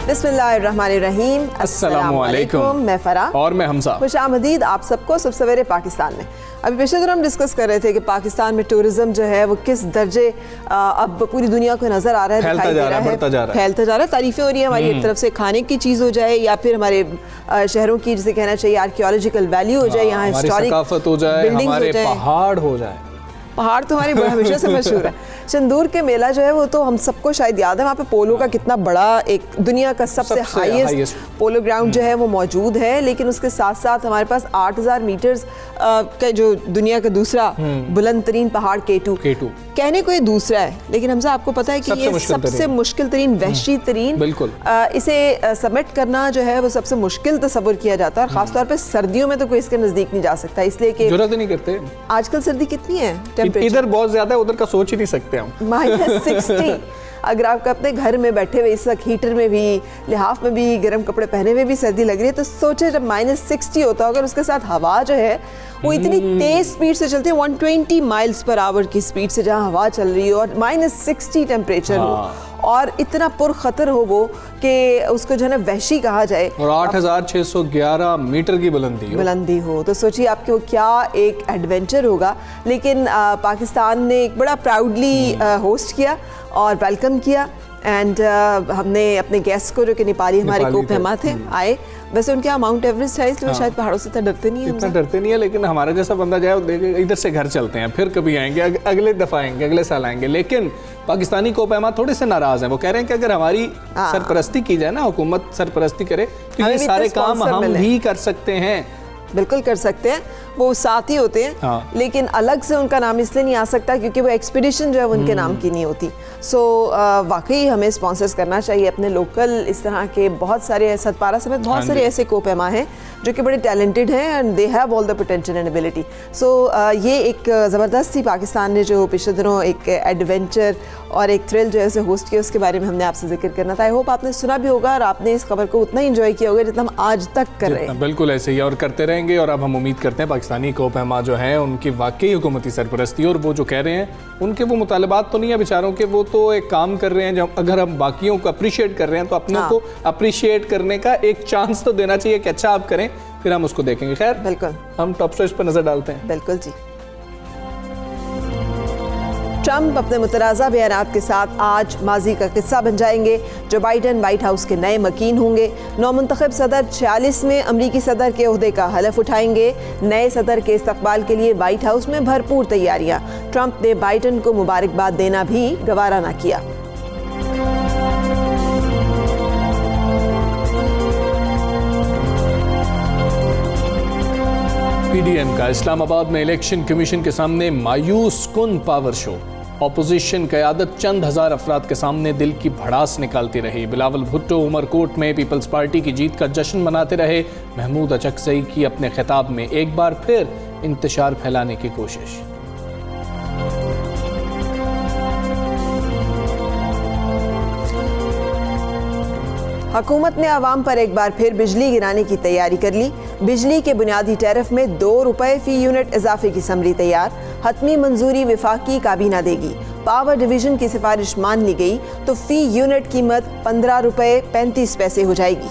बिस्मिल्लाहिर्रहमानिर्रहीम, अस्सलामुअलैकुम। मैं फरा और मैं हमजा। खुशामदीद आप सबको सुबह सवेरे पाकिस्तान में। अभी पिछले दिन हम डिस्कस कर रहे थे कि पाकिस्तान में टूरिज्म जो है वो किस दर्जे अब पूरी दुनिया को नजर आ रहा है, दिखाई दे रहा है, फैलता जा रहा है। तारीफें हो रही है हमारी एक तरफ से, खाने की चीज़ हो जाए या फिर हमारे शहरों की जिसे कहना चाहिए आर्कियोलॉजिकल वैल्यू हो जाए, यहाँ हिस्टोरिक सकाफत हो जाए, हमारे पहाड़ हो जाए। पहाड़ तो हमारी हमेशा से मशहूर है। चंदूर के मेला जो है वो तो हम सबको शायद याद है, वहाँ पे पोलो का कितना बड़ा एक दुनिया का सबसे हाईएस्ट पोलो ग्राउंड जो है वो मौजूद है। लेकिन उसके साथ साथ हमारे पास 8000 मीटर्स का जो दुनिया का दूसरा बुलंद तरीन पहाड़ K2 कहने को ये दूसरा है, लेकिन हमसे आपको पता है कि ये सबसे मुश्किल तरीन, वहशी तरीन, बिल्कुल इसे सबमिट करना जो है वो सबसे मुश्किल तस्वुर किया जाता है। और खासतौर पर सर्दियों में तो कोई इसके नजदीक नहीं जा सकता, इसलिए कि जरूरत नहीं करते। आजकल सर्दी कितनी है, इधर बहुत ज्यादा है, उधर का सोच ही नहीं सकते हम। -60। अगर आप अपने घर में बैठे हुए इस वक्त हीटर में भी, लिहाफ में भी, गर्म कपड़े पहने हुए भी सर्दी लग रही है, तो सोचे जब -60 होता है, अगर उसके साथ हवा जो है वो इतनी तेज स्पीड से चलती है, 120 माइल्स पर आवर की स्पीड से जहाँ हवा चल रही हो और -60 टेम्परेचर हो और इतना पुरखतर हो वो कि उसको जो है ना वहशी कहा जाए, और 8611 मीटर की बुलंदी हो, तो सोचिए आपके वो क्या एक एडवेंचर होगा। लेकिन पाकिस्तान ने एक बड़ा प्राउडली होस्ट किया और वेलकम किया। एंड हमने अपने गेस्ट को, जो कि नेपाली हमारे को मेहमान थे, आए। वैसे उनके यहाँ माउंट एवरेस्ट है, इसलिए शायद पहाड़ों से डरते नहीं है, लेकिन हमारे जैसा बंदा जाए देखे इधर से घर चलते हैं, फिर कभी आएंगे, अगले दफा आएंगे, अगले साल आएंगे। लेकिन पाकिस्तानी को मेहमान थोड़े से नाराज हैं। वो कह रहे हैं कि अगर हमारी सरपरस्ती की जाए ना, हुकूमत सरपरस्ती करे, तो ये सारे काम हम भी कर सकते हैं। बिल्कुल कर सकते हैं, वो साथ ही होते हैं। लेकिन अलग से उनका नाम इसलिए नहीं आ सकता क्योंकि वो एक्सपीडिशन जो है उनके नाम की नहीं होती। सो वाकई हमें स्पॉन्सर्स करना चाहिए अपने लोकल, इस तरह के बहुत सारे, सतपारा समेत बहुत सारे ऐसे कोपैमा हैं जो कि बड़े टैलेंटेड हैं and they have all the potential and ability. So ये एक ज़बरदस्त ही पाकिस्तान ने जो पिछले दिनों एक एडवेंचर और एक थ्रिल जो है उसे होस्ट किया, उसके बारे में हमने आपसे जिक्र करना था। आई होप आपने सुना भी होगा और आपने इस खबर को उतना ही इंजॉय किया होगा जितना हम आज तक कर रहे हैं। बिल्कुल ऐसे ही और करते रहेंगे। और अब हम उम्मीद करते हैं पाकिस्तानी कोपैमा जो है उनकी वाकई हुकूमती सरपरस्ती, और वो जो कह रहे हैं उनके वो मुतालबात तो नहीं है बेचारों के, वो तो एक काम कर रहे हैं। जब अगर हम बाकियों को अप्रिशिएट कर रहे हैं तो अपनों को अप्रिशिएट करने का एक चांस तो देना चाहिए कि अच्छा आप करें, फिर हम उसको देखेंगे। खैर बिल्कुल, हम टॉप स्टोरीज पर नजर डालते हैं। बिल्कुल जी। ट्रंप अपने मुतराज़ा बयानात के साथ आज माजी का किस्सा बन जाएंगे। जो बाइडन व्हाइट हाउस के नए मकीन होंगे। नौमुंतखब सदर 46 में अमरीकी सदर के ओहदे का हलफ उठाएंगे। नए सदर के इस्तकबाल के लिए व्हाइट हाउस में भरपूर तैयारियां। ट्रंप ने बाइडन को मुबारकबाद देना भी गवारा न किया। पीडीएम का इस्लामाबाद में इलेक्शन कमीशन के सामने मायूस कुन पावर शो। ऑपोजिशन क़यादत चंद हजार अफराद के सामने दिल की भड़ास निकालती रही। बिलावल भुट्टो उमरकोट में पीपल्स पार्टी की जीत का जश्न मनाते रहे। महमूद अचकज़ई की अपने खिताब में एक बार फिर इंतशार फैलाने की कोशिश। हुकूमत ने आवाम पर एक बार फिर बिजली गिराने की तैयारी कर ली। बिजली के बुनियादी टैरिफ में 2 रुपए फी यूनिट इजाफे की समरी तैयार। हतमी मंजूरी विफाकी काबीना देगी। पावर डिवीजन की सिफारिश मान ली गई तो फी यूनिट कीमत 15 रुपए 35 पैसे हो जाएगी।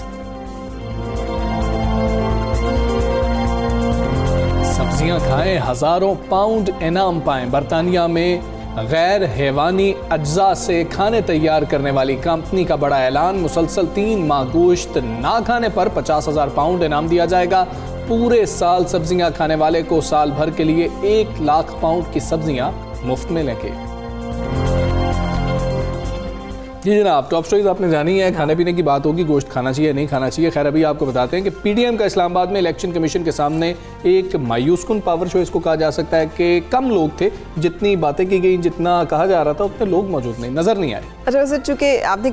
सब्जियां खाएं, हजारों पाउंड इनाम पाएं। बरतानिया में गैर हैवानी अज्जा से खाने तैयार करने वाली कंपनी का बड़ा ऐलान। मुसलसल 3 माह गोश्त ना खाने पर 50,000 पाउंड इनाम दिया जाएगा। पूरे साल सब्जियां खाने वाले को साल भर के लिए 1 लाख पाउंड की सब्जियां मुफ्त में मिलेंगे। जी जनाब, टॉप स्टोरीज आपने जानी है, खाने पीने की बात होगी, गोश्त खाना चाहिए नहीं खाना चाहिए। खैर अभी आपको बताते हैं कि पीडीएम का इस्लामाबाद में इलेक्शन कमीशन के सामने एक मायूसकुन पावर शो इसको कहा जा सकता है कि कम लोग थे, जितनी बातें की गई, जितना कहा जा रहा था उतने लोग मौजूद नहीं नजर नहीं आए। अच्छा वैसे चूँकि आपने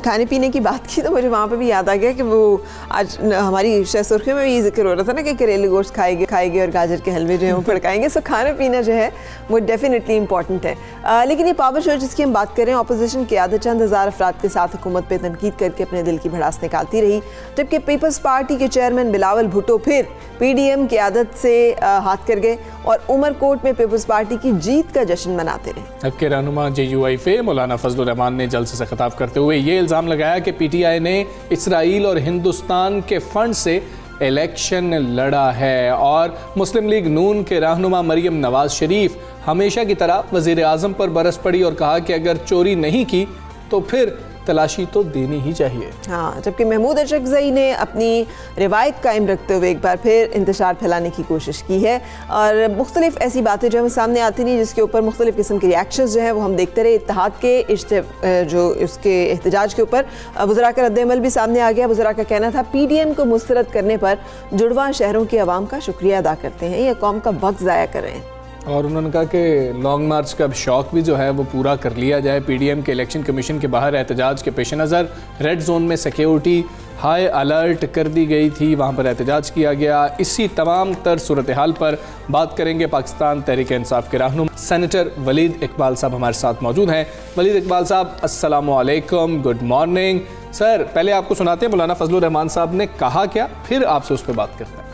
खाने पीने की बात की तो मुझे वहाँ पे भी याद आ गया कि वो आज हमारी शह सुर्खियों में भी ये जिक्र हो रहा था ना कि करेले गोश्त खाएंगे और गाजर के हलवे जो है वो पड़काएंगे। सो खाना पीना जो है वो डेफिनेटली इंपॉर्टेंट है। लेकिन ये पावर शो जिसकी हम बात करें, अपोजिशन की आदत चंद हज़ार अफराद के साथ हुकूमत पे तनकीद करके अपने दिल की भड़ास निकालती रही, जबकि पीपल्स पार्टी के चेयरमैन बिलावल भुट्टो फिर पीडीएम की आदत से हाथ कर गए और उमरकोट में पीपल्स पार्टी की जीत का जश्न मनाते रहे। अब के रहनुमा JUIF मौलाना फजलुर रहमान ने जलसे से खिताब करते हुए ये इल्ज़ाम लगाया कि PTI ने इसराइल और हिंदुस्तान के फंड से इलेक्शन लड़ा है और मुस्लिम लीग नून के रहनुमा मरियम नवाज शरीफ हमेशा की तरह वज़ीर आज़म पर बरस पड़ी और कहा कि अगर चोरी नहीं की तो फिर तलाशी तो देनी ही चाहिए। हाँ, जबकि महमूद अशरफजई ने अपनी रिवायत कायम रखते हुए एक बार फिर इंतशार फैलाने की कोशिश की है और मुख्तलिफ ऐसी बातें जो है सामने आती नहीं, जिसके ऊपर मुख्तलिफ किस्म के रिएक्शंस जो है वो हम देखते रहे। इत्तेहाद के जो उसके एहतजाज के ऊपर वज़रा का रद्द-ए-अमल भी सामने आ गया। वज़रा का कहना था PDM को मुस्तरद करने पर जुड़वा शहरों की आवाम का शुक्रिया अदा करते हैं, ये कौम का वक्त ज़ाया कर रहे हैं। और उन्होंने कहा कि लॉन्ग मार्च का शौक भी जो है वो पूरा कर लिया जाए। PDM के इलेक्शन कमीशन के बाहर एहतजाज के पेश नज़र रेड जोन में सिक्योरिटी हाई अलर्ट कर दी गई थी, वहाँ पर एहतजाज किया गया। इसी तमाम तर सूरत हाल पर बात करेंगे। पाकिस्तान तहरीक इंसाफ के रहनुमा सेनेटर वलीद इकबाल साहब हमारे साथ मौजूद हैं। वलीद इकबाल साहब अस्सलामु अलैकुम, गुड मॉर्निंग। सर पहले आपको सुनाते हैं मौलाना फजलुर रहमान साहब ने कहा क्या, फिर आपसे उस पर बात करते हैं।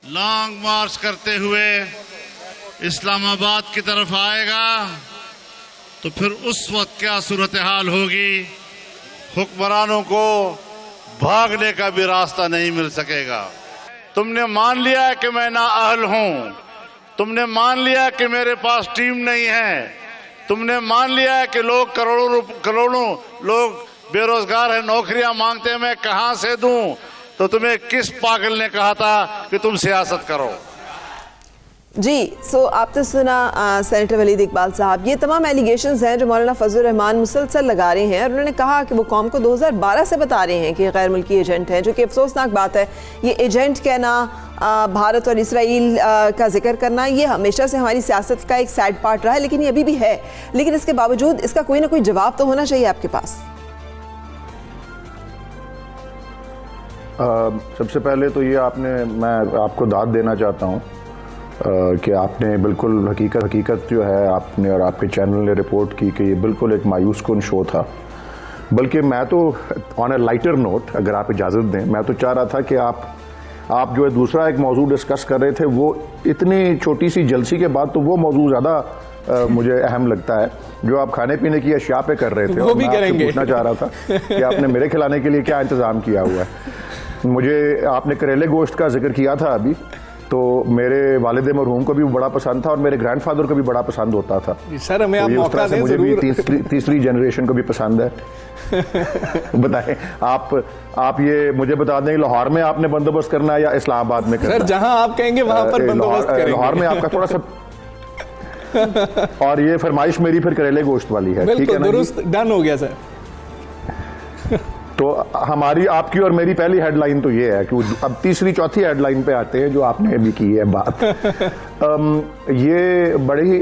लॉन्ग मार्च करते हुए इस्लामाबाद की तरफ आएगा तो फिर उस वक्त क्या सूरत हाल होगी, हुक्मरानों को भागने का भी रास्ता नहीं मिल सकेगा। तुमने मान लिया है कि मैं नाअहल हूं, तुमने मान लिया कि मेरे पास टीम नहीं है, तुमने मान लिया है कि लोग करोड़ों लोग बेरोजगार हैं, नौकरियां मांगते हैं, मैं कहां से दूं। तो तुम्हें किस पागल ने कहा था कि तुम सियासत करो। जी सो आपने सुना सेनेटर वलीद इकबाल साहब, ये तमाम एलिगेशंस हैं जो मौलाना फजलुर रहमान मुसलसल लगा रहे हैं और उन्होंने कहा कि वो कौम को 2012 से बता रहे हैं कि गैर मुल्की एजेंट हैं, जो कि अफसोसनाक बात है। ये एजेंट कहना, भारत और इसराइल का जिक्र करना, ये हमेशा से हमारी सियासत का एक सैड पार्ट रहा है, लेकिन ये अभी भी है। लेकिन इसके बावजूद इसका कोई ना कोई जवाब तो होना चाहिए आपके पास। सबसे पहले तो ये मैं आपको दाद देना चाहता हूँ कि आपने बिल्कुल हकीकत जो है आपने और आपके चैनल ने रिपोर्ट की कि ये बिल्कुल एक मायूसकुन शो था। बल्कि मैं तो ऑन ए लाइटर नोट, अगर आप इजाज़त दें, मैं तो चाह रहा था कि आप जो है दूसरा एक मौजूद डिस्कस कर रहे थे, वो इतनी छोटी सी जलसी के बाद तो वो मौजूद ज़्यादा मुझे अहम लगता है जो आप खाने पीने की अशिया पे कर रहे थे। वो भी करेंगे। पूछना चाह रहा था कि आपने मेरे खिलाने के लिए क्या इंतज़ाम किया हुआ है। मुझे आपने करेले गोश्त का जिक्र किया था अभी, तो मेरे वालिद मरहूम को भी बड़ा पसंद था और मेरे ग्रैंडफादर को भी बड़ा पसंद होता था। सर हमें आप मौका दें, मुझे भी तीसरी जनरेशन को भी पसंद है। बताएं आप ये मुझे बता दें, लाहौर में आपने बंदोबस्त करना है या इस्लामाबाद में करना है? सर जहां आप कहेंगे वहां पर बंदोबस्त करेंगे। लाहौर में आपका थोड़ा सा और ये फरमाइश मेरी फिर करेले गोश्त वाली है, ठीक है ना? दुरुस्त, डन हो गया सर। तो हमारी, आपकी और मेरी पहली हेडलाइन तो ये है कि अब तीसरी चौथी हेडलाइन पे आते हैं जो आपने अभी की है बात। ये बड़ी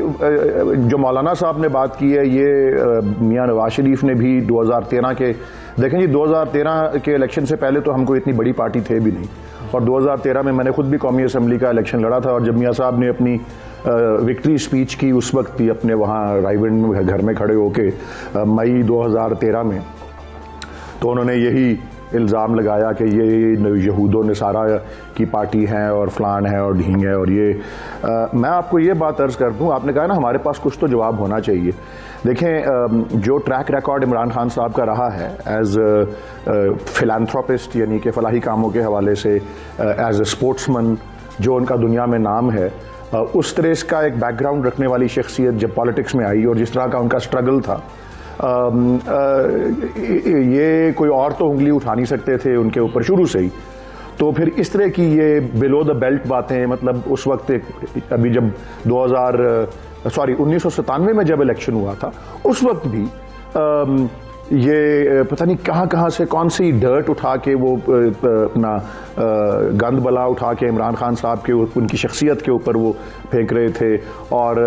जो मौलाना साहब ने बात की है, ये मियां नवाज शरीफ ने भी 2013 के, देखें जी 2013 के इलेक्शन से पहले तो हम कोई इतनी बड़ी पार्टी थे भी नहीं, और 2013 में मैंने खुद भी कौमी असम्बली का इलेक्शन लड़ा था। और जब मियां साहब ने अपनी विक्ट्री स्पीच की उस वक्त भी अपने वहाँ रायविंड में घर में खड़े होके मई 2013 में, तो उन्होंने यही इल्ज़ाम लगाया कि ये यहूदो नसारा की पार्टी है और फलान है और ढींग है। और ये मैं आपको ये बात अर्ज़ कर दूँ, आपने कहा ना हमारे पास कुछ तो जवाब होना चाहिए। देखें जो ट्रैक रिकॉर्ड इमरान खान साहब का रहा है एज फिलैंथ्रोपिस्ट, यानी कि फलाही कामों के हवाले से, एज ए स्पोर्ट्समैन जो उनका दुनिया में नाम है, उस तरह का एक बैकग्राउंड रखने वाली शख्सियत जब पॉलिटिक्स में आई और जिस तरह का उनका स्ट्रगल था, ये कोई और तो उंगली उठा नहीं सकते थे उनके ऊपर शुरू से ही। तो फिर इस तरह की ये बिलो द बेल्ट बातें, मतलब उस वक्त अभी जब सॉरी 1997 में जब इलेक्शन हुआ था, उस वक्त भी ये पता नहीं कहाँ से कौन सी डर्ट उठा के वो अपना गंद बला उठा के इमरान खान साहब के उनकी शख्सियत के ऊपर वो फेंक रहे थे। और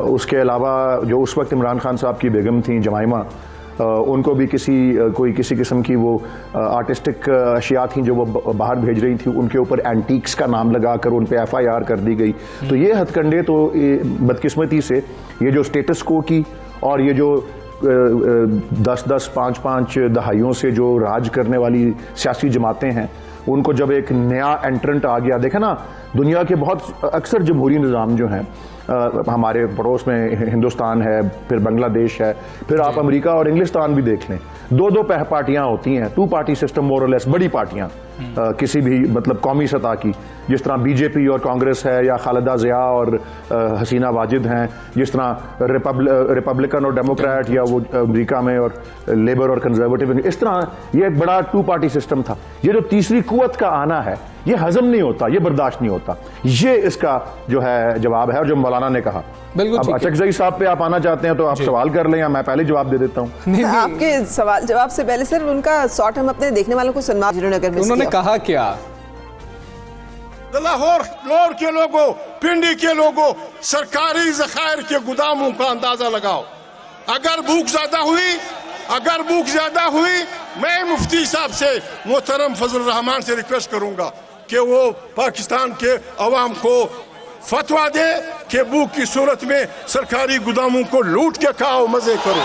उसके अलावा जो उस वक्त इमरान खान साहब की बेगम थी जमाइमा, उनको भी किसी किस्म की वो आर्टिस्टिक अशिया थी जो वो बाहर भेज रही थी, उनके ऊपर एंटीक्स का नाम लगाकर उन पे FIR कर दी गई। तो ये हथकंडे तो बदकिस्मती से ये जो स्टेटस को की और ये जो 10-10, 5-5 दहाइयों से जो राज करने वाली सियासी जमातें हैं, उनको जब एक नया एंट्रेंट आ गया, देखे ना दुनिया के बहुत अक्सर जमहूरी निज़ाम जो हैं, हमारे पड़ोस में हिंदुस्तान है, फिर बांग्लादेश है, फिर आप अमेरिका और इंग्लिस्तान भी देख लें, 2-2 पार्टियां होती हैं, 2 पार्टी सिस्टम मोर और लेस, बड़ी पार्टियां किसी भी मतलब कौमी सतह की, जिस तरह BJP और कांग्रेस है, या खालिदा जिया और हसीना वाजिद हैं, जिस तरह रिपब्लिकन और डेमोक्रेट, या वो अमेरिका में और लेबर और कंजर्वेटिव, इस तरह ये एक बड़ा 2 पार्टी सिस्टम था। ये जो तीसरी कुव्वत का आना है, ये हजम नहीं होता, ये बर्दाश्त नहीं होता। ये इसका जो है जवाब है, और जो मौलाना ने कहा। अब अचकजई साहब पे आप आना चाहते हैं तो आप सवाल कर लें, या मैं पहले जवाब दे देता हूँ। आपके सवाल जवाब से पहले सर उनका शॉर्ट हम अपने देखने वालों को सुनवा, जिन्होंने अगर उन्होंने कहा क्या, लाहौर के लोगों, पिंडी के लोगों, सरकारी जखायर के गुदामों का अंदाजा लगाओ। अगर भूख ज्यादा हुई, मैं मुफ्ती साहब से, मोहतरम फजल रहमान से रिक्वेस्ट करूंगा कि वो पाकिस्तान के अवाम को फतवा दे कि भूख की सूरत में सरकारी गुदामों को लूट के खाओ, मजे करो।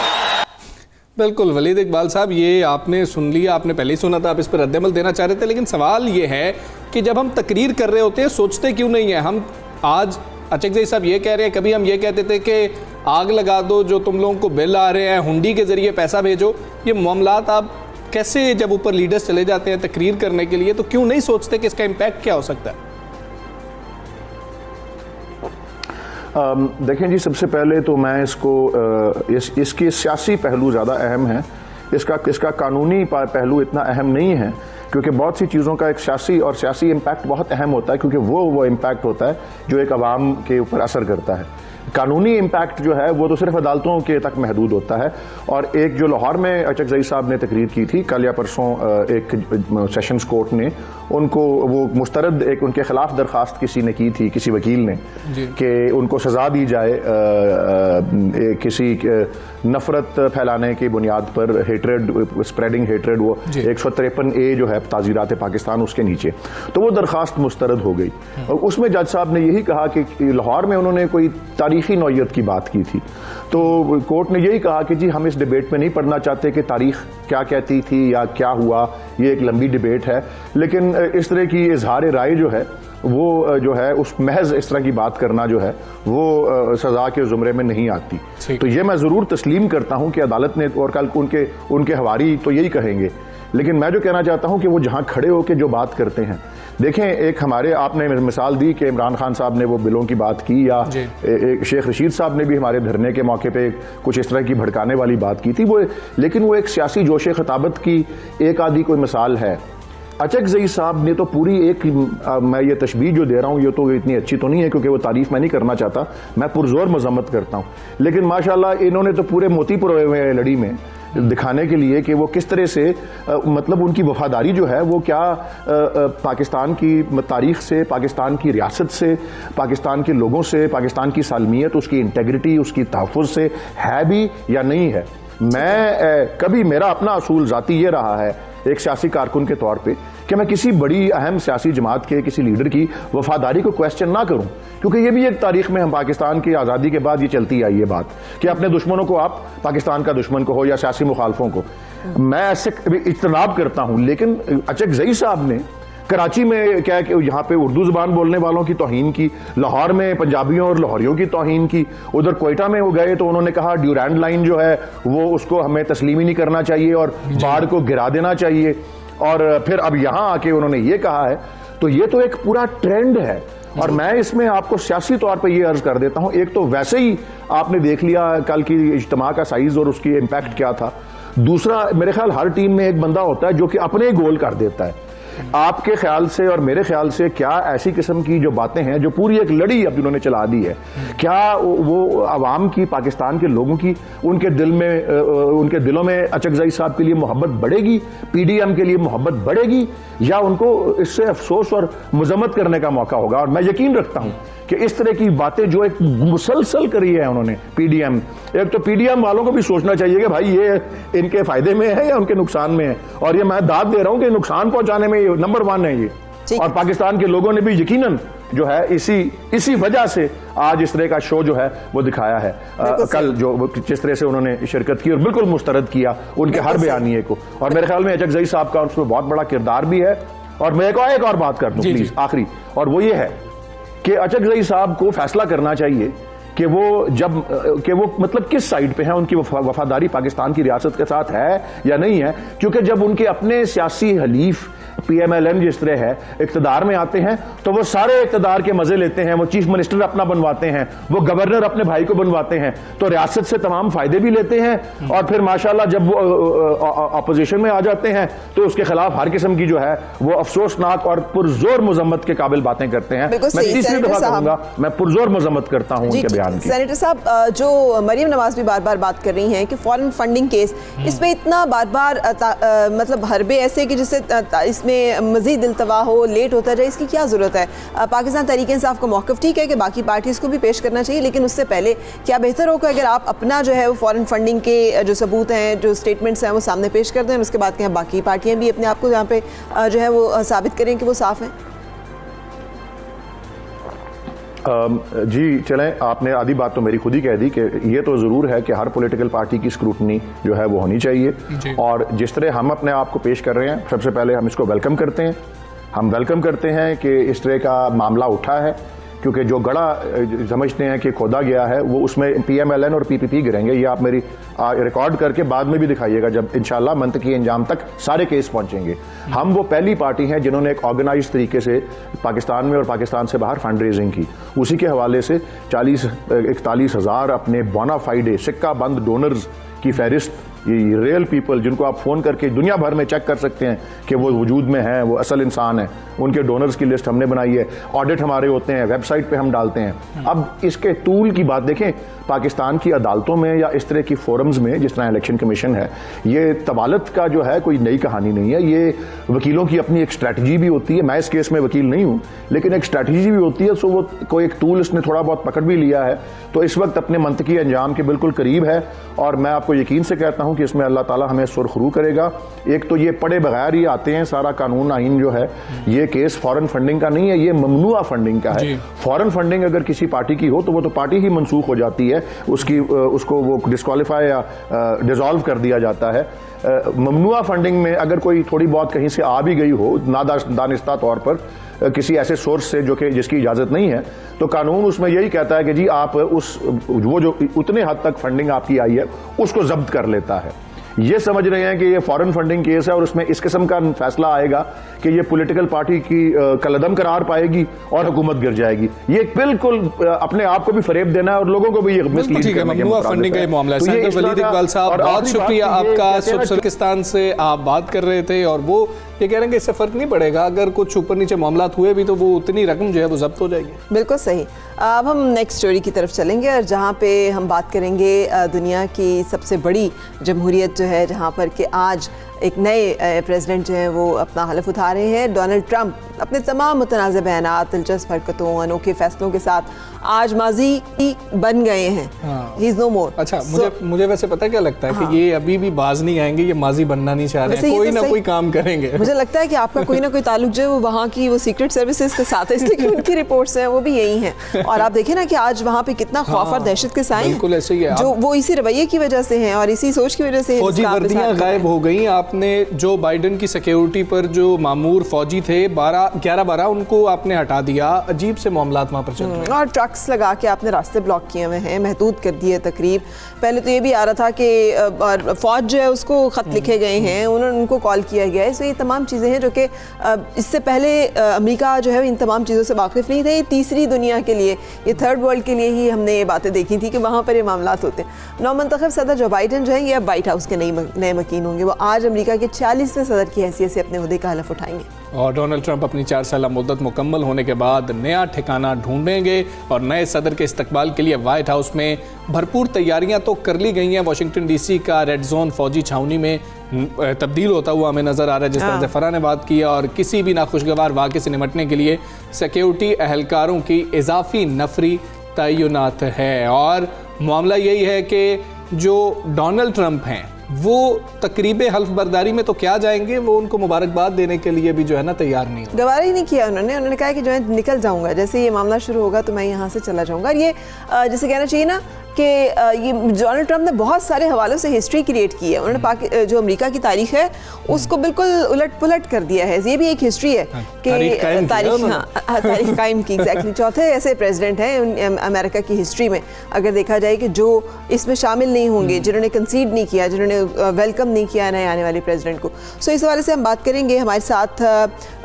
बिल्कुल वलीद इकबाल साहब, ये आपने सुन लिया, आपने पहले ही सुना था, आप इस पर रद्दमल देना चाह रहे थे, लेकिन सवाल ये है कि जब हम तकरीर कर रहे होते हैं सोचते क्यों नहीं है हम? आज अचकजई साहब ये कह रहे हैं, कभी हम ये कहते थे कि आग लगा दो, जो तुम लोगों को बिल आ रहे हैं हुंडी के जरिए पैसा भेजो। ये मामलात आप कैसे, जब ऊपर लीडर्स चले जाते हैं तकरीर करने के लिए, तो क्यों नहीं सोचते कि इसका इम्पैक्ट क्या हो सकता है? देखें जी, सबसे पहले तो मैं इसकी सियासी पहलू ज़्यादा अहम है, इसका कानूनी पहलू इतना अहम नहीं है, क्योंकि बहुत सी चीज़ों का एक सियासी इम्पैक्ट बहुत अहम होता है, क्योंकि वो इम्पैक्ट होता है जो एक आवाम के ऊपर असर करता है। कानूनी इम्पैक्ट जो है वो तो सिर्फ अदालतों के तक महदूद होता है। और एक जो लाहौर में अचकजई साहब ने तकरीर की थी कल या परसों, एक सेशंस कोर्ट ने उनको वो मुस्तरद एक उनके खिलाफ दरखास्त किसी ने की थी, किसी वकील ने, कि उनको सजा दी जाए किसी नफरत फैलाने की बुनियाद पर, हेट्रेड, स्प्रेडिंग हेट्रेड, वो 153A जो है ताज़ीरात पाकिस्तान, उसके नीचे, तो वो दरखास्त मुस्तरद हो गई। और उसमें जज साहब ने यही कहा कि लाहौर में उन्होंने कोई तारीखी नौयत की बात की थी, तो कोर्ट ने यही कहा कि जी हम इस डिबेट में नहीं पढ़ना चाहते कि तारीख क्या कहती थी या क्या हुआ, ये एक लंबी डिबेट है, लेकिन इस तरह की इजहार राय जो है वो जो है उस महज इस तरह की बात करना जो है वो सजा के जुमरे में नहीं आती। तो ये मैं ज़रूर तस्लीम करता हूँ कि अदालत ने, और कल उनके हवारी तो यही कहेंगे, लेकिन मैं जो कहना चाहता हूँ कि वो जहाँ खड़े होकर जो बात करते हैं, देखें, एक हमारे आपने मिसाल दी कि इमरान खान साहब ने वो बिलों की बात की, या एक शेख रशीद साहब ने भी हमारे धरने के मौके पे कुछ इस तरह की भड़काने वाली बात की थी, लेकिन वो एक सियासी जोश खिताबत की एक आधी कोई मिसाल है। अचकजई साहब ने तो पूरी एक, मैं ये तशबीह जो दे रहा हूँ ये तो इतनी अच्छी तो नहीं है, क्योंकि वो तारीफ मैं नहीं करना चाहता, मैं पुरजोर मजम्मत करता हूँ, लेकिन माशाल्लाह इन्होंने तो पूरे मोती पुरोए हुए हैं लड़ी में, दिखाने के लिए कि वो किस तरह से मतलब उनकी वफादारी जो है वो क्या पाकिस्तान की तारीख से, पाकिस्तान की रियासत से, पाकिस्तान के लोगों से, पाकिस्तान की सालमियत, उसकी इंटेग्रिटी, उसकी तहफ़्फ़ुज़ से है भी या नहीं है। मैं कभी, मेरा अपना असूल ज़ाती ये रहा है एक सियासी कारकुन के तौर पे, कि मैं किसी बड़ी अहम सियासी जमात के किसी लीडर की वफादारी को क्वेश्चन ना करूं, क्योंकि ये भी एक तारीख में हम पाकिस्तान की आज़ादी के बाद ये चलती आई है बात कि अपने दुश्मनों को आप, पाकिस्तान का दुश्मन को हो या सियासी मुखालफों को, मैं ऐसे इज्तनाब करता हूं। लेकिन अचकजई साहब ने कराची में क्या कि यहाँ पे उर्दू ज़बान बोलने वालों की तौहीन की, लाहौर में पंजाबियों और लाहौरियों की तौहीन की, उधर कोयटा में वो गए तो उन्होंने कहा ड्यूरैंड लाइन जो है वो उसको हमें तस्लीम ही नहीं करना चाहिए और बाढ़ को गिरा देना चाहिए, और फिर अब यहाँ आके उन्होंने ये कहा है। तो ये तो एक पूरा ट्रेंड है, और मैं इसमें आपको सियासी तौर पर यह अर्ज कर देता हूँ, एक तो वैसे ही आपने देख लिया कल की इज्तिमा का साइज और उसकी इम्पैक्ट क्या था, दूसरा मेरे ख्याल हर टीम में एक बंदा होता है जो कि अपने गोल कर देता है, आपके ख्याल से और मेरे ख्याल से क्या ऐसी किस्म की जो बातें हैं, जो पूरी एक लड़ी अब इन्होंने चला दी है, क्या वो आवाम की, पाकिस्तान के लोगों की, उनके दिलों में अचकज़ई साहब के लिए मोहब्बत बढ़ेगी, पीडीएम के लिए मोहब्बत बढ़ेगी, या उनको इससे अफसोस और मजम्मत करने का मौका होगा? और मैं यकीन रखता हूं कि इस तरह की बातें जो एक मुसलसल करी है उन्होंने पीडीएम, एक तो पीडीएम वालों को भी सोचना चाहिए कि भाई ये इनके फायदे में है या उनके नुकसान में है, और ये मैं दाद दे रहा हूं कि नुकसान पहुंचाने में नंबर 1 है ये। और पाकिस्तान के लोगों ने भी यकीनन जो है इसी वजह से आज इस तरह का शो जो है वो दिखाया है। कल जो जिस तरह से उन्होंने शिरकत की और बिल्कुल मुस्तरद किया उनके हर बयानिए को, और मेरे ख्याल में अचकज़ई साहब का उसमें बहुत बड़ा किरदार भी है। और मैं एक और बात कर दूं प्लीज आखिरी, और वो ये है कि अचकज़ई साहब को फैसला करना चाहिए कि वो मतलब किस साइड पे हैं, उनकी वफादारी पाकिस्तान की रियासत के साथ है या नहीं है। क्योंकि जब उनके अपने सियासी हलीफ PMLN जिस तरह है इक्तदार में आते हैं तो वो सारे इक्तदार के मजे लेते हैं, वो चीफ मिनिस्टर अपना बनवाते हैं, वो गवर्नर अपने भाई को बनवाते हैं, तो रियासत से तमाम फायदे भी लेते हैं। और फिर माशाल्लाह जब वो अपोजिशन में आ जाते हैं तो उसके खिलाफ हर किस्म की जो है वो अफसोसनाक और पुरजोर मजम्मत के काबिल बातें करते हैं। मैं तीसरी दफा कहूंगा, मैं पुरजोर मजम्मत करता हूं उनके बयान की। सेनेटर साहब, जो मरियम नवाज भी बार बार बात कर रही हैं कि फॉरेन फंडिंग केस, इसमें इतना बार बार मतलब हरबे ऐसे कि जिससे इसमें मजीद इल्तवा हो, लेट होता जाए, इसकी क्या जरूरत है? पाकिस्तान तहरीक इंसाफ का मौक़िफ़ ठीक है कि बाकी पार्टीज़ को भी पेश करना चाहिए, लेकिन उससे पहले क्या बेहतर होगा अगर आप अपना जो है वो फॉरेन फंडिंग के जो सबूत हैं, जो स्टेटमेंट्स हैं, वो सामने पेश कर दें, और उसके बाद क्या बाकी पार्टियाँ भी अपने आप को यहाँ पे जो है वो साबित करें कि वो साफ़ हैं? जी चलें, आपने आधी बात तो मेरी खुद ही कह दी कि ये तो ज़रूर है कि हर पॉलिटिकल पार्टी की स्क्रूटनी जो है वो होनी चाहिए। और जिस तरह हम अपने आप को पेश कर रहे हैं, सबसे पहले हम इसको वेलकम करते हैं। हम वेलकम करते हैं कि इस तरह का मामला उठा है, क्योंकि जो गड़ा समझते हैं कि खोदा गया है वो उसमें PMLN और PPP गिरेंगे। ये आप मेरी रिकॉर्ड करके बाद में भी दिखाइएगा जब इंशाल्लाह मंतकी अंजाम तक सारे केस पहुंचेंगे। हम वो पहली पार्टी हैं जिन्होंने एक ऑर्गेनाइज तरीके से पाकिस्तान में और पाकिस्तान से बाहर फंड रेजिंग की। उसी के हवाले से 41 हज़ार अपने बोनाफाइडे सिक्का बंद डोनर्स की फहरिस्त, ये रियल पीपल जिनको आप फोन करके दुनिया भर में चेक कर सकते हैं कि वो वजूद में हैं, वो असल इंसान हैं, उनके डोनर्स की लिस्ट हमने बनाई है। ऑडिट हमारे होते हैं, वेबसाइट पे हम डालते हैं। अब इसके टूल की बात देखें, पाकिस्तान की अदालतों में या इस तरह की फोरम्स में जिस तरह इलेक्शन कमीशन है, ये तबालत का जो है कोई नई कहानी नहीं है। ये वकीलों की अपनी एक स्ट्रैटेजी भी होती है। मैं इस केस में वकील नहीं हूं, लेकिन एक स्ट्रैटेजी भी होती है। सो वो कोई एक टूल इसने थोड़ा बहुत पकड़ भी लिया है, तो इस वक्त अपने मंतकी अंजाम के बिल्कुल करीब है। और मैं आपको यकीन से कहता हूं कि इसमें अल्लाह ताला हमें सुरखरू करेगा। एक तो ये पढ़े बगैर ही आते हैं, सारा कानून आइन जो है, ये केस फॉरेन फंडिंग का नहीं है, ये ममनुआ फंडिंग का है। फॉरेन फंडिंग अगर किसी पार्टी की हो तो वो तो पार्टी ही मनसूख हो जाती है, उसको वो डिस्क्वालीफाई या डिसॉल्व कर दिया जाता है। ममनुआ फंडिंग में अगर कोई थोड़ी बहुत कहीं से आ भी गई हो नादानिस्ता तौर पर किसी ऐसे सोर्स से जो कि जिसकी इजाजत नहीं है, तो कानून उसमें यही कहता है कि जी आप वो जो उतने हद तक फंडिंग आपकी आई है उसको जब्त कर लेता है। ये समझ रहे हैं कि ये फॉरेन फंडिंग केस है और उसमें इस किस्म का फैसला आएगा कि ये पॉलिटिकल पार्टी की कलदम करार पाएगी और हुकूमत गिर जाएगी। ये बिल्कुल अपने आप को भी फरेब देना है और लोगों को भी ये मिसलीड करने के फंडिंग का ये मामला है। सेनेटर वलीद इकबाल साहब, बहुत शुक्रिया आपका। पाकिस्तान से आप बात कर रहे थे और वो ये कह रहे हैं कि इससे फर्क नहीं पड़ेगा, अगर कुछ ऊपर नीचे मामला हुए भी तो वो उतनी रकम जो है वो जब्त हो जाएगी। बिल्कुल सही। अब हम नेक्स्ट स्टोरी की तरफ चलेंगे और जहाँ पे हम बात करेंगे दुनिया की सबसे बड़ी जमहूरियत जो है, जहाँ पर कि आज एक नए प्रेसिडेंट जो हैं वो अपना हलफ उठा रहे हैं। डोनाल्ड ट्रंप अपने तमाम मुतनाज़ बयानात, दिलचस्प हरकतों, अनोखे फैसलों के साथ आज माजी बन गए हैं। ही इज़ नो मोर। अच्छा, मुझे वैसे पता क्या लगता है कि ये अभी भी बाज नहीं आएंगे, ये माजी बनना नहीं चाह रहे हैं, कोई ना कोई काम करेंगे। मुझे लगता है कि आपका कोई ना कोई ताल्लुक जो है वो वहाँ की वो सीक्रेट सर्विसेज के साथ है, इसलिए कि उनकी रिपोर्ट्स हैं वो भी यही हैं। और आप देखें ना कि आज वहाँ पे कितना खौफ और दहशत के साए हैं, जो वो इसी रवैये की वजह से हैं और इसी सोच की वजह से फौजी वर्दियां गायब हो गई। आपने जो बाइडन की सिक्योरिटी पर जो मामूर फौजी थे 11-12 उनको आपने हटा दिया। अजीब से मामला वहाँ पर चल रहे हैं और ट्रक्स लगा के आपने रास्ते ब्लॉक किए हुए हैं, महदूद कर दिए तकरीब। पहले तो ये भी आ रहा था कि फौज जो है उसको ख़त लिखे गए हैं, उनको कॉल किया गया है। सो ये तमाम चीज़ें हैं जो कि इससे पहले अमेरिका जो है इन तमाम चीज़ों से वाकिफ़ नहीं थे। ये तीसरी दुनिया के लिए, ये थर्ड वर्ल्ड के लिए ही हमने ये बातें देखी थी कि वहाँ पर ये मामलात होते हैं। नौमंतखब सदर जो बाइडन जो है ये अब वाइट हाउस के नए मकीन होंगे। वो आज अमेरिका के 40वें सदर की हैसियत से अपने ओहदे का हलफ उठाएंगे। और डोनाल्ड ट्रंप अपनी 4 साल मुद्दत मुकम्मल होने के बाद नया ठिकाना ढूंढेंगे और नए सदर के इस्तकबाल के लिए वाइट हाउस में भरपूर तैयारियां तो कर ली गई हैं। वाशिंगटन डीसी का रेड जोन फौजी छावनी में तब्दील होता हुआ हमें नज़र आ रहा है, जिस तरह से फराह ने बात की, और किसी भी नाखुशगवार वाक़े से निपटने के लिए सिक्योरिटी एहलकारों की इजाफी नफरी तैनात है। और मामला यही है कि जो डोनाल्ड ट्रंप हैं वो तकरीब हल्फ बर्दारी में तो क्या जाएंगे, वो उनको मुबारकबाद देने के लिए भी जो है ना तैयार नहीं हो। गवारा ही नहीं किया उन्होंने कहा कि जो है निकल जाऊंगा, जैसे ये मामला शुरू होगा तो मैं यहाँ से चला जाऊंगा। और ये जैसे कहना चाहिए ना कि ये डोनाल्ड ट्रंप ने बहुत सारे हवालों से हिस्ट्री क्रिएट की है। उन्होंने जो अमेरिका की तारीख है उसको बिल्कुल उलट पुलट कर दिया है। ये भी एक हिस्ट्री है कि तारीख कायम की। एग्जैक्टली चौथे ऐसे प्रेसिडेंट हैं अमेरिका की हिस्ट्री में, अगर देखा जाए कि जो इसमें शामिल नहीं होंगे, जिन्होंने कंसीड नहीं किया, जिन्होंने वेलकम नहीं किया नए आने वाले प्रेसिडेंट को। सो इस हवाले से हम बात करेंगे। हमारे साथ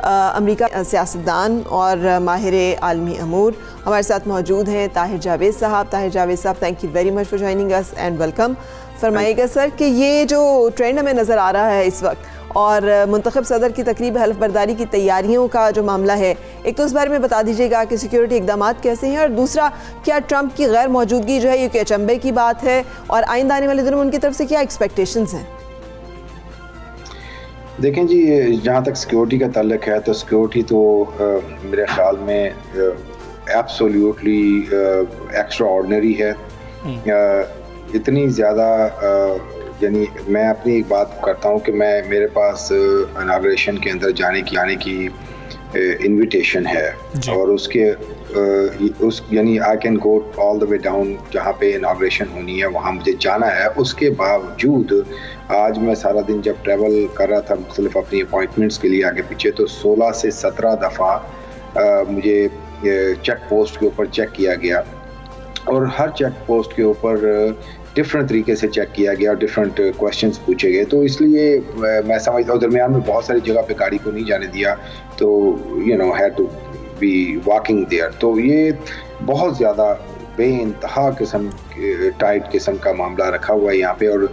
अमेरिका सियासतदान और माहिर आलमी अमूर हमारे साथ मौजूद हैं ताहिर जावेद साहब। ताहिर जावेद साहब, thank you very much for joining us and welcome. फरमाइएगा सर कि ये जो ट्रेंड हमें नज़र आ रहा है इस वक्त और मुंतखब सदर की तकरीब हल्फ बर्दारी की तैयारियों का जो मामला है, एक तो उस बारे में बता दीजिएगा कि सिक्योरिटी इकदाम कैसे हैं, और दूसरा क्या ट्रंप की गैर मौजूदगी जो है ये अचंभे की बात है और आइंदा आने वाले दिनों में उनकी तरफ से क्या एक्सपेक्टेशंस हैं? देखें जी, जहाँ तक सिक्योरिटी का ताल्लुक है तो सिक्योरिटी तो मेरे ख्याल में एब्सोल्युटली एक्स्ट्रा ऑर्डिनरी है। इतनी ज़्यादा यानी मैं अपनी एक बात करता हूँ कि मेरे पास इनाग्रेशन के अंदर जाने की इनविटेशन है और उसके यानी I can go all the way down जहाँ पे इनाग्रेशन होनी है वहाँ मुझे जाना है। उसके बावजूद आज मैं सारा दिन जब ट्रैवल कर रहा था मुख्तलिफ अपनी अपॉइंटमेंट्स के लिए आगे पीछे, तो 16 से 17 दफ़ा मुझे चेक पोस्ट के ऊपर चेक किया गया और हर चेक पोस्ट के ऊपर डिफरेंट तरीके से चेक किया गया, डिफरेंट क्वेश्चंस पूछे गए। तो इसलिए मैं समझता हूँ दरमियान में बहुत सारी जगह पे गाड़ी को नहीं जाने दिया, तो had to be walking there. तो ये बहुत ज़्यादा बेइंतहा किस्म टाइट किस्म का मामला रखा हुआ है यहाँ पे। और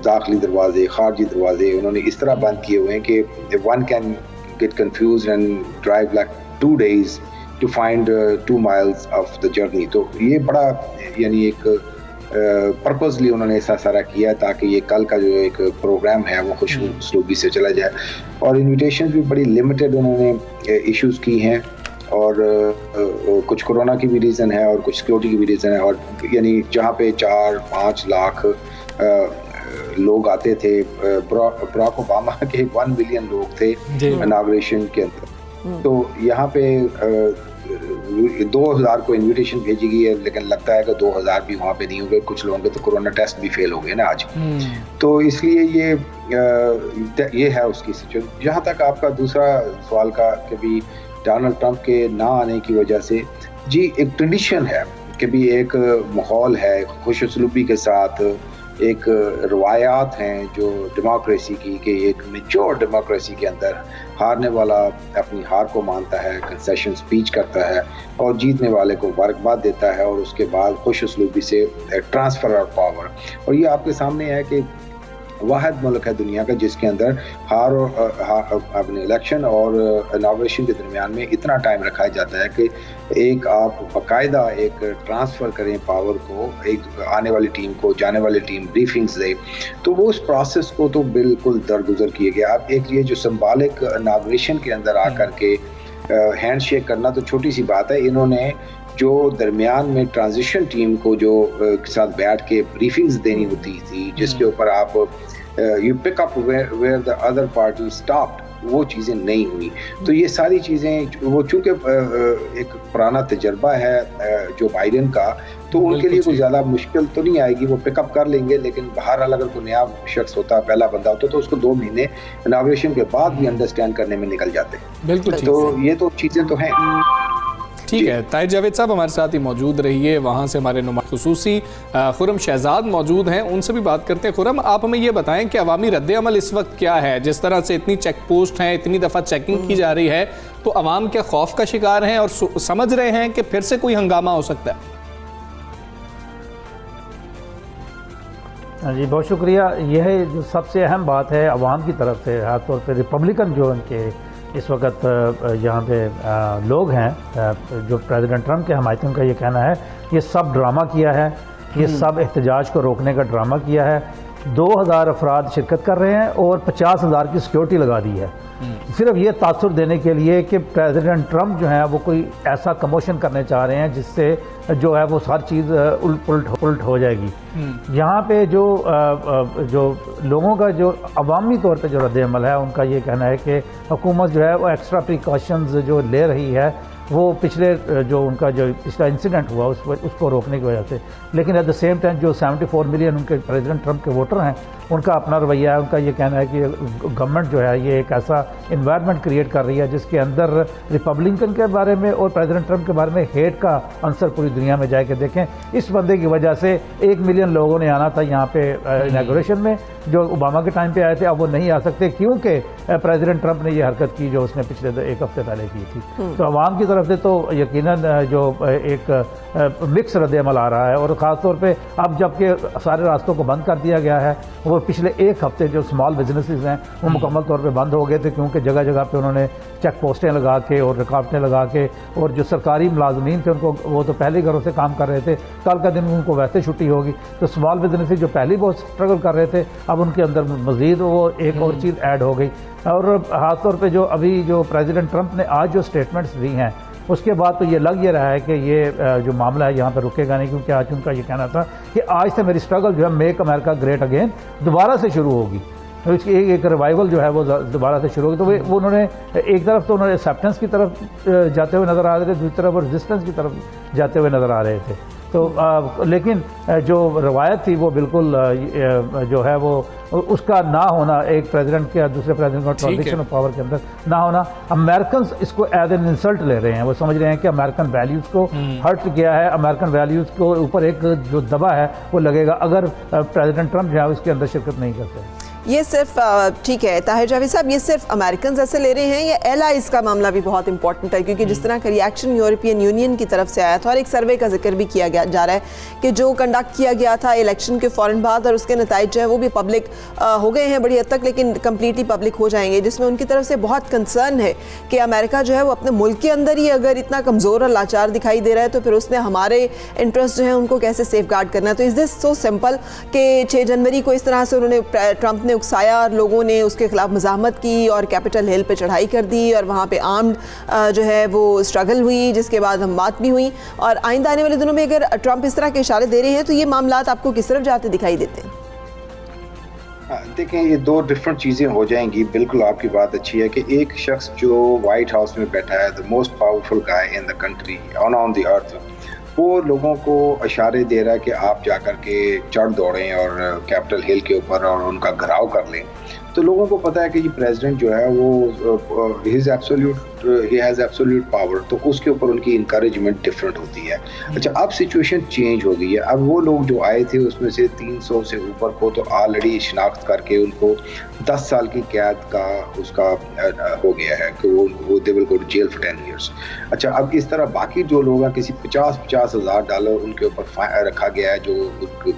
दाखिली दरवाजे, खारजी दरवाजे उन्होंने इस तरह बंद किए हुए हैं कि one can get confuse and drive like 2 days to find 2 miles of the journey. तो ये बड़ा यानी एक पर्पसली उन्होंने ऐसा सारा किया ताकि ये कल का जो एक प्रोग्राम है वो खुश उसलूबी से चला जाए। और इन्विटेशन भी बड़ी लिमिटेड उन्होंने इश्यूज़ की हैं और कुछ कोरोना की भी रीज़न है और कुछ सिक्योरिटी की भी रीज़न है। और यानी जहाँ पे 4-5 लाख लोग आते थे, बराक ओबामा के 1 बिलियन लोग थे इनाग्रेशन के अंदर, तो यहाँ पे 2000 को इनविटेशन भेजी गई है, लेकिन लगता है कि 2000 भी वहाँ पे नहीं होंगे। कुछ लोगों के तो कोरोना टेस्ट भी फेल हो गए ना आज। तो इसलिए ये है उसकी सिचुएशन। जहाँ तक आपका दूसरा सवाल का कि भी डोनाल्ड ट्रंप के ना आने की वजह से, जी एक ट्रेडिशन है कि भी एक माहौल है खुश उसलूबी के साथ, एक रवायात हैं जो डेमोक्रेसी की, कि एक मेच्योर डेमोक्रेसी के अंदर हारने वाला अपनी हार को मानता है, कंसेशन स्पीच करता है और जीतने वाले को मुबारकबाद देता है और उसके बाद खुश उसलूबी से ट्रांसफ़र ऑफ पावर। और ये आपके सामने है कि वाहिद मुल्क है दुनिया का जिसके अंदर अपने इलेक्शन और इनाग्रेशन के दरमियान में इतना टाइम रखा जाता है कि एक आप बाकायदा एक ट्रांसफ़र करें पावर को, एक आने वाली टीम को जाने वाली टीम ब्रीफिंग्स दे। तो वो उस प्रोसेस को तो बिल्कुल दरगुजर किए गया। अब एक ये जो सिंबॉलिक इनाग्रेशन के अंदर आकर के हैंड शेक करना तो छोटी सी बात है। इन्होंने जो दरमियान में ट्रांजिशन टीम को जो साथ बैठ के ब्रीफिंग्स देनी होती थी, जिसके ऊपर आप you pick up where the other party stopped, वो चीज़ें नहीं हुई। तो ये सारी चीज़ें वो चूँकि एक पुराना तजर्बा है जो बाइडेन का, तो उनके लिए कोई ज़्यादा मुश्किल तो नहीं आएगी, वो पिकअप कर लेंगे। लेकिन बहरहाल अगर कोई नया शख्स होता, पहला बंदा होता, तो उसको 2 महीने इनाग्रेशन के बाद भी अंडरस्टैंड करने में निकल जाते। बिल्कुल। तो ये तो चीज़ें तो हैं। ठीक है, ताहिर जावेद साहब हमारे साथ ही मौजूद रहिए। वहाँ से हमारे नुमा खुसूसी खुरम शहजाद मौजूद हैं, उनसे भी बात करते हैं। खुरम, आप हमें ये बताएं कि अवामी रद्द-ए-अमल इस वक्त क्या है? जिस तरह से इतनी चेक पोस्ट हैं, इतनी दफ़ा चेकिंग की जा रही है, तो अवाम के खौफ का शिकार हैं और समझ रहे हैं कि फिर से कोई हंगामा हो सकता है? हाँ जी, बहुत शुक्रिया। यह जो सबसे अहम बात है अवाम की तरफ से, खासतौर पर रिपब्लिकन जो उनके इस वक्त यहाँ पे लोग हैं, जो प्रेसिडेंट ट्रम्प के हमायती, उनका ये कहना है ये सब ड्रामा किया है, ये सब एहतजाज को रोकने का ड्रामा किया है। 2000 अफराद शिरकत कर रहे हैं और 50,000 की सिक्योरिटी लगा दी है, सिर्फ ये तासुर देने के लिए कि प्रेसिडेंट ट्रम्प जो है वो कोई ऐसा कमोशन करने चाह रहे हैं जिससे जो है वो हर चीज़ उल्ट हो जाएगी। यहाँ पे जो लोगों का जो अवामी तौर पे जो रद्द-ए-अमल है, उनका ये कहना है कि हुकूमत जो है वो एक्स्ट्रा प्रिकॉशंस जो ले रही है वो पिछले जो उनका जो पिछला इंसिडेंट हुआ उसको रोकने की वजह से, लेकिन एट द सेम टाइम जो 74 मिलियन उनके प्रेसिडेंट ट्रम्प के वोटर हैं उनका अपना रवैया है। उनका ये कहना है कि गवर्नमेंट जो है ये एक ऐसा इन्वायरमेंट क्रिएट कर रही है जिसके अंदर रिपब्लिकन के बारे में और प्रेसिडेंट ट्रम्प के बारे में हेट का आंसर पूरी दुनिया में जाके देखें। इस बंदे की वजह से 1 मिलियन लोगों ने आना था यहाँ पे इनॉग्रेशन में, जो ओबामा के टाइम पे आए थे, अब वो नहीं आ सकते क्योंकि प्रेसिडेंट ट्रम्प ने ये हरकत की जो उसने पिछले 1 हफ्ते पहले की थी। तो अवाम की तरफ से तो यकीनन जो एक मिक्स रद्द-ए-अमल आ रहा है, और ख़ासतौर पे अब जबकि सारे रास्तों को बंद कर दिया गया है, वो पिछले 1 हफ्ते जो स्मॉल बिजनेसेस हैं वो मुकम्मल तौर पे बंद हो गए थे, क्योंकि जगह जगह पे उन्होंने चेक पोस्टें लगा के और रुकावटें लगा के, और जो सरकारी मुलाजमीन थे उनको वो तो पहले घरों से काम कर रहे थे, कल का दिन उनको वैसे छुट्टी होगी, तो स्मॉल बिजनेसेस जो पहले बहुत स्ट्रगल कर रहे थे अब उनके अंदर मज़ीद वो एक और चीज़ ऐड हो गई। और ख़ासतौर पर जो अभी जो प्रेसिडेंट ट्रम्प ने आज जो स्टेटमेंट्स दी हैं उसके बाद तो ये लग ये रहा है कि ये जो मामला है यहाँ पर रुकेगा नहीं, क्योंकि आज उनका ये कहना था कि आज से मेरी स्ट्रगल जो है मेक अमेरिका ग्रेट अगेन दोबारा से शुरू होगी, तो इसकी एक रिवाइवल जो है वो दोबारा से शुरू होगी। तो वो उन्होंने एक तरफ तो उन्होंने एक्सेप्टेंस की तरफ जाते हुए नज़र आ रहे थे, दूसरी तरफ रेजिस्टेंस की तरफ जाते हुए नज़र आ रहे थे। तो लेकिन जो रवायत थी वो बिल्कुल जो है वो उसका ना होना, एक प्रेसिडेंट के दूसरे प्रेसिडेंट का ट्रांजिशन ऑफ पावर के अंदर ना होना, अमेरिकन इसको एज एन इंसल्ट ले रहे हैं। वो समझ रहे हैं कि अमेरिकन वैल्यूज़ को हर्ट किया है, अमेरिकन वैल्यूज़ को ऊपर एक जो दबा है वो लगेगा अगर प्रेसिडेंट ट्रम्प जो है उसके अंदर शिरकत नहीं करते। ये सिर्फ ठीक है ताहिर जावेद साहब, ये सिर्फ अमेरिकन ऐसे ले रहे हैं या एलाइज का मामला भी बहुत इंपॉर्टेंट है, क्योंकि जिस तरह का रिएक्शन यूरोपियन यूनियन की तरफ से आया था और एक सर्वे का जिक्र भी किया जा रहा है कि जो कंडक्ट किया गया था इलेक्शन के फ़ौरन बाद और उसके नतीजे जो है वो भी पब्लिक हो गए हैं बड़ी हद तक, लेकिन कम्प्लीटली पब्लिक हो जाएंगे, जिसमें उनकी तरफ से बहुत कंसर्न है कि अमेरिका जो है वो अपने मुल्क के अंदर ही अगर इतना कमज़ोर और लाचार दिखाई दे रहा है तो फिर उसने हमारे इंटरेस्ट जो है उनको कैसे सेफ गार्ड करना है। तो इज़ दिस सो सिंपल कि 6 जनवरी को इस तरह से उन्होंने ट्रम्प ने उकसाया और लोगों ने उसके खिलाफ मज़ाहमत की और कैपिटल हिल पे चढ़ाई कर दी और वहाँ पे आर्म्ड जो है वो स्ट्रगल हुई, जिसके बाद हम बात भी हुई, और आइंदा आने वाले दिनों में अगर ट्रम्प इस तरह के इशारे दे रहे हैं तो ये मामलात आपको किस तरफ जाते दिखाई देते हैं? देखें, ये 2 डिफरेंट चीज़ें हो जाएंगी। बिल्कुल आपकी बात अच्छी है कि एक शख्स जो वाइट हाउस में बैठा है, the most powerful guy in the country on the earth, वो लोगों को इशारे दे रहा है कि आप जाकर के चढ़ दौड़ें और कैपिटल हिल के ऊपर और उनका घराव कर लें। तो लोगों को पता है कि ये प्रेसिडेंट जो है वो ही हैज़ एब्सोल्यूट पावर, तो उसके ऊपर उनकी इनकरेजमेंट डिफरेंट होती है। अच्छा, अब सिचुएशन चेंज हो गई है। अब वो लोग जो आए थे उसमें से 300 से ऊपर को तो ऑलरेडी शिनाख्त करके उनको 10 साल की कैद का उसका हो गया है कि वो they will go to jail for 10 years। अच्छा, अब इस तरह बाकी जो लोग हैं किसी 50 हज़ार डॉलर उनके ऊपर रखा गया है जो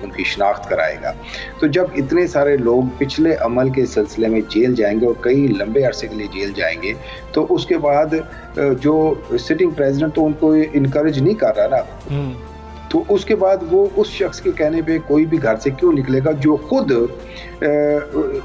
उनकी शिनाख्त कराएगा। तो जब इतने सारे लोग पिछले अमल के सिलसिले में जेल जाएंगे और कई लंबे अरसे के लिए जेल जाएंगे, तो उसके बाद जो सिटिंग प्रेसिडेंट तो उनको इनकरेज नहीं कर रहा ना, तो उसके बाद वो उस शख्स के कहने पे कोई भी घर से क्यों निकलेगा जो खुद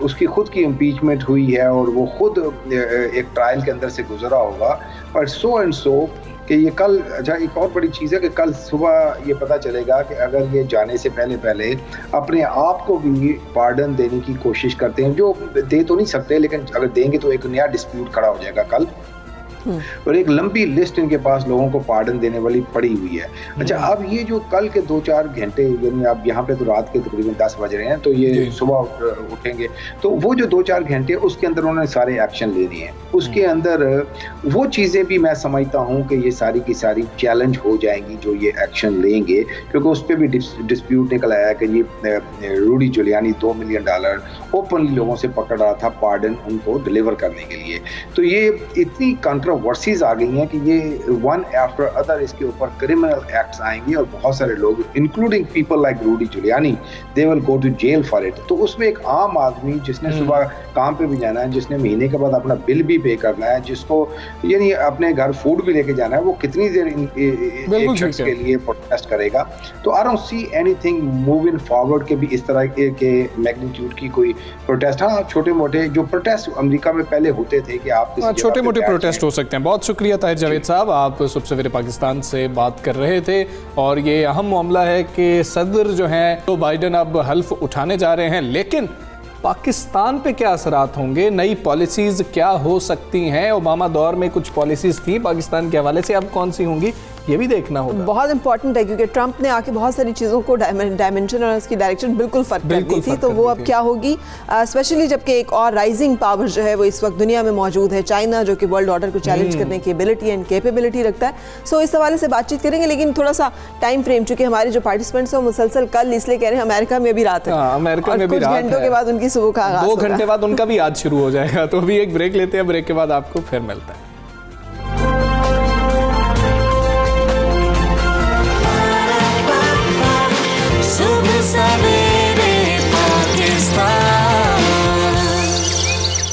उसकी खुद की इम्पीचमेंट हुई है और वो खुद एक ट्रायल के अंदर से गुजरा होगा। पर सो एंड सो कि ये कल, अच्छा एक और बड़ी चीज़ है कि कल सुबह ये पता चलेगा कि अगर ये जाने से पहले अपने आप को भी पार्डन देने की कोशिश करते हैं, जो दे तो नहीं सकते लेकिन अगर देंगे तो एक नया डिस्प्यूट खड़ा हो जाएगा कल, और एक लंबी लिस्ट इनके पास लोगों को पार्डन देने वाली पड़ी हुई है। अच्छा, अब ये जो कल के 2-4 घंटे, यानी अब यहाँ पे तो रात के तकरीबन 10 बज रहे हैं, तो ये सुबह उठेंगे, तो वो जो 2-4 घंटे उसके अंदर उन्होंने सारे एक्शन ले लिए हैं। उसके अंदर वो चीज़ें भी मैं समझता हूँ कि ये सारी की सारी चैलेंज हो जाएंगी जो ये एक्शन लेंगे, क्योंकि उस पर भी डिस्प्यूट निकल आया कि ये रूडी जुलियानी $2 मिलियन ओपनली लोगों से पकड़ रहा था पार्डन उनको डिलीवर करने के लिए। तो ये इतनी कंट्रोवर्सीज आ गई हैं कि ये वन आफ्टर अदर इसके ऊपर क्रिमिनल एक्ट्स आएंगे और बहुत सारे लोग including people like Rudy Giuliani they will go to jail for it. तो उसमें एक आम आदमी जिसने सुबह काम पे भी जाना है, जिसने महीने के बाद अपना बिल भी पे करना है, जिसको यानी अपने घर फूड भी लेके जाना है, वो कितनी देर एक शख्स के लिए प्रोटेस्ट करेगा? तो I don't see anything moving forward के भी इस तरह के मैग्नीट्यूड की कोई प्रोटेस्ट। हाँ, छोटे मोटे जो प्रोटेस्ट अमेरिका में पहले होते थे कि आप छोटे मोटे प्रोटेस्ट हो सकते हैं। बहुत शुक्रिया ताहिर जावेद साहब, आप सुबह सवेरे पाकिस्तान से बात कर रहे थे और ये अहम मामला है कि सदर जो हैं तो बाइडन अब हल्फ उठाने जा रहे हैं, लेकिन पाकिस्तान पे क्या असरात होंगे, नई पॉलिसीज़ क्या हो सकती हैं? ओबामा दौर में कुछ पॉलिसीज़ थी पाकिस्तान के हवाले से, अब कौन सी होंगी ये भी देखना होगा। बहुत इंपॉर्टेंट है क्योंकि ट्रंप ने आके बहुत सारी चीज़ों को डायमेंशन और उसकी डायरेक्शन बिल्कुल फर्क कर दी थी, तो वो अब क्या होगी, स्पेशली जबकि एक और राइजिंग पावर जो है वो इस वक्त दुनिया में मौजूद है, चाइना, जो कि वर्ल्ड ऑर्डर को चैलेंज करने की एबिलिटी एंड कैपेबिलिटी रखता है। सो इस हवाले से बातचीत करेंगे, लेकिन थोड़ा सा टाइम फ्रेम, चूंकि हमारे जो पार्टिसिपेंट्स हैं मुसलसल कल इसलिए कह रहे हैं अमेरिका में भी रात है, अमेरिका में भी कुछ घंटों के बाद उनकी सुबह का आगाज 2 घंटे बाद उनका भी आज शुरू हो जाएगा। तो अभी एक ब्रेक लेते हैं, ब्रेक के बाद आपको फिर मिलता है।